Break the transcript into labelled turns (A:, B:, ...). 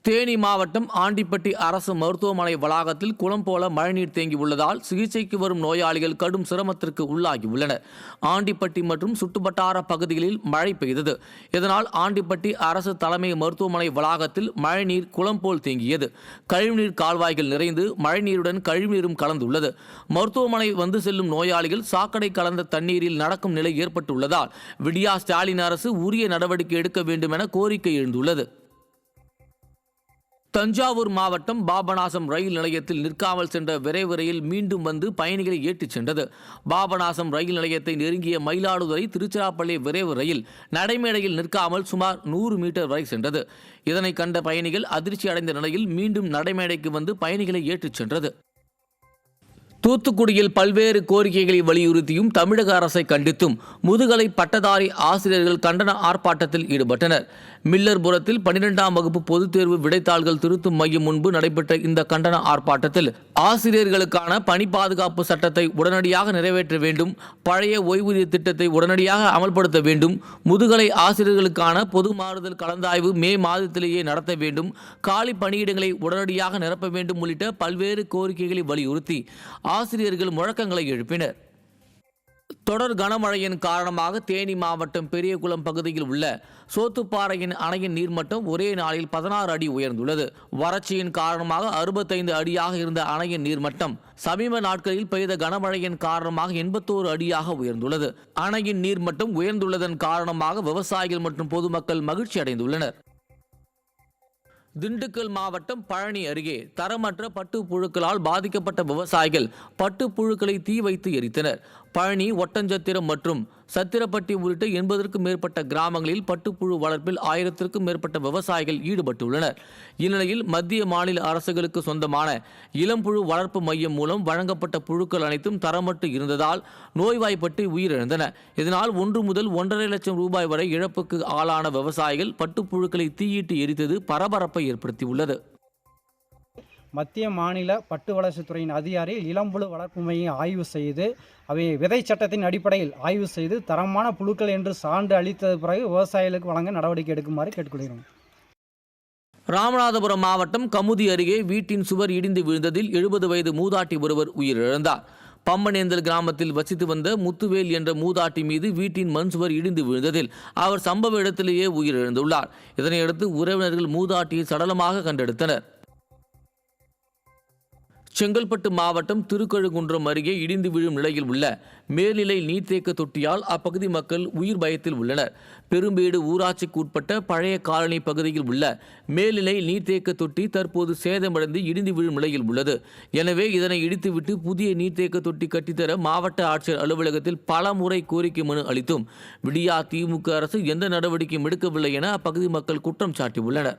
A: தேனி மாவட்டம் ஆண்டிப்பட்டி அரசு மருத்துவமனை வளாகத்தில் குளம் போல மழைநீர் தேங்கியுள்ளதால் சிகிச்சைக்கு வரும் நோயாளிகள் கடும் சிரமத்திற்கு உள்ளாகியுள்ளனர். ஆண்டிப்பட்டி மற்றும் சுற்றுவட்டார பகுதிகளில் மழை பெய்தது. இதனால் ஆண்டிப்பட்டி அரசு தலைமை மருத்துவமனை வளாகத்தில் மழைநீர் குளம் போல் தேங்கியது. கழிவுநீர் கால்வாய்கள் நிறைந்து மழைநீருடன் கழிவுநீரும் கலந்துள்ளது. மருத்துவமனை வந்து செல்லும் நோயாளிகள் சாக்கடை கலந்த தண்ணீரில் நடக்கும் நிலை ஏற்பட்டுள்ளதால் விடியா ஸ்டாலின் அரசு உரிய நடவடிக்கை எடுக்க வேண்டும் என கோரிக்கை எழுந்துள்ளது. தஞ்சாவூர் மாவட்டம் பாபநாசம் ரயில் நிலையத்தில் நிற்காமல் சென்ற விரைவு ரயில் மீண்டும் வந்து பயணிகளை ஏற்றிச் சென்றது. பாபநாசம் ரயில் நிலையத்தை நெருங்கிய மயிலாடுதுறை திருச்சிராப்பள்ளி விரைவு ரயில் நடைமேடையில் நிற்காமல் சுமார் 100 மீட்டர் வரை சென்றது. இதனை கண்ட பயணிகள் அதிர்ச்சி அடைந்த நிலையில் மீண்டும் நடைமேடைக்கு வந்து பயணிகளை ஏற்றிச் சென்றது. தூத்துக்குடியில் பல்வேறு கோரிக்கைகளை வலியுறுத்தியும் தமிழக அரசை கண்டித்தும் முதுகலை பட்டதாரி ஆசிரியர்கள் கண்டன ஆர்ப்பாட்டத்தில் ஈடுபட்டனர். மில்லர்புரத்தில் 12ஆம் வகுப்பு பொதுத் தேர்வு விடைத்தாள்கள் திருத்தும் மையம் முன்பு நடைபெற்ற இந்த கண்டன ஆர்ப்பாட்டத்தில் ஆசிரியர்களுக்கான பணி பாதுகாப்பு சட்டத்தை உடனடியாக நிறைவேற்ற வேண்டும், பழைய ஓய்வூதிய திட்டத்தை உடனடியாக அமல்படுத்த வேண்டும், முதுகலை ஆசிரியர்களுக்கான பொது மாறுதல் கலந்தாய்வு மே மாதத்திலேயே நடத்த வேண்டும், காலி பணியிடங்களை உடனடியாக நிரப்ப வேண்டும் உள்ளிட்ட பல்வேறு கோரிக்கைகளை வலியுறுத்தி ஆசிரியர்கள் முழக்கங்களை எழுப்பினர். தொடர் கனமழையின் காரணமாக தேனி மாவட்டம் பெரியகுளம் பகுதியில் உள்ள சோத்துப்பாறையின் அணையின் நீர்மட்டம் ஒரே நாளில் 16 அடி உயர்ந்துள்ளது. வறட்சியின் காரணமாக 65 அடியாக இருந்த அணையின் நீர்மட்டம் சமீப நாட்களில் பெய்த கனமழையின் காரணமாக 81 அடியாக உயர்ந்துள்ளது. அணையின் நீர்மட்டம் உயர்ந்துள்ளதன் காரணமாக விவசாயிகள் மற்றும் பொதுமக்கள் மகிழ்ச்சி அடைந்துள்ளனர். திண்டுக்கல் மாவட்டம் பழனி அருகே தரமற்ற பட்டுப்புழுக்களால் பாதிக்கப்பட்ட விவசாயிகள் பட்டுப்புழுக்களை தீ வைத்து எரித்தனர். பழனி, ஒட்டஞ்சத்திரம் மற்றும் சத்திரப்பட்டி உள்ளிட்ட 80க்கும் மேற்பட்ட கிராமங்களில் பட்டுப்புழு வளர்ப்பில் 1000க்கும் மேற்பட்ட விவசாயிகள் ஈடுபட்டுள்ளனர். இந்நிலையில் மத்திய மாநில அரசுகளுக்கு சொந்தமான இளம்புழு வளர்ப்பு மையம் மூலம் வழங்கப்பட்ட புழுக்கள் அனைத்தும் தரமற்று இருந்ததால் நோய்வாய்ப்பட்டு உயிரிழந்தன. இதனால் 1 முதல் 1.5 லட்சம் ரூபாய் வரை இழப்புக்கு ஆளான விவசாயிகள் பட்டுப்புழுக்களை தீயிட்டு எரித்தது பரபரப்பை ஏற்படுத்தியுள்ளது.
B: மத்திய மாநில பட்டு வளர்ச்சித்துறையின் அதிகாரி இளம்புழு வளர்ப்பு மையம் ஆய்வு செய்து அவை விதை சட்டத்தின் அடிப்படையில் ஆய்வு செய்து தரமான புழுக்கள் என்று சான்று அளித்த பிறகு விவசாயிகளுக்கு வழங்க நடவடிக்கை எடுக்குமாறு கேட்டுக்கொள்கிறோம்.
A: ராமநாதபுரம் மாவட்டம் கமுதி அருகே வீட்டின் சுவர் இடிந்து விழுந்ததில் 70 வயது மூதாட்டி ஒருவர் உயிரிழந்தார். பம்பனேந்தல் கிராமத்தில் வசித்து வந்த முத்துவேல் என்ற மூதாட்டி மீது வீட்டின் மண் சுவர் இடிந்து விழுந்ததில் அவர் சம்பவ இடத்திலேயே உயிரிழந்துள்ளார். இதனையடுத்து உறவினர்கள் மூதாட்டியை சடலமாக கண்டெடுத்தனர். செங்கல்பட்டு மாவட்டம் திருக்கழுகுன்றம் அருகே இடிந்து விழும் நிலையில் உள்ள மேல்நிலை நீர்த்தேக்க தொட்டியால் அப்பகுதி மக்கள் உயிர் பயத்தில் உள்ளனர். பெரும்பேடு ஊராட்சிக்கு உட்பட்ட பழைய காலனி பகுதியில் உள்ள மேல்நிலை நீர்த்தேக்க தொட்டி தற்போது சேதமடைந்து இடிந்து விழும் நிலையில் உள்ளது. எனவே இதனை இடித்துவிட்டு புதிய நீர்த்தேக்க தொட்டி கட்டித்தர மாவட்ட ஆட்சியர் அலுவலகத்தில் பல முறை கோரிக்கை மனு அளித்தும் விடியா திமுக அரசு எந்த நடவடிக்கையும் எடுக்கவில்லை என அப்பகுதி மக்கள் குற்றம் சாட்டியுள்ளனர்.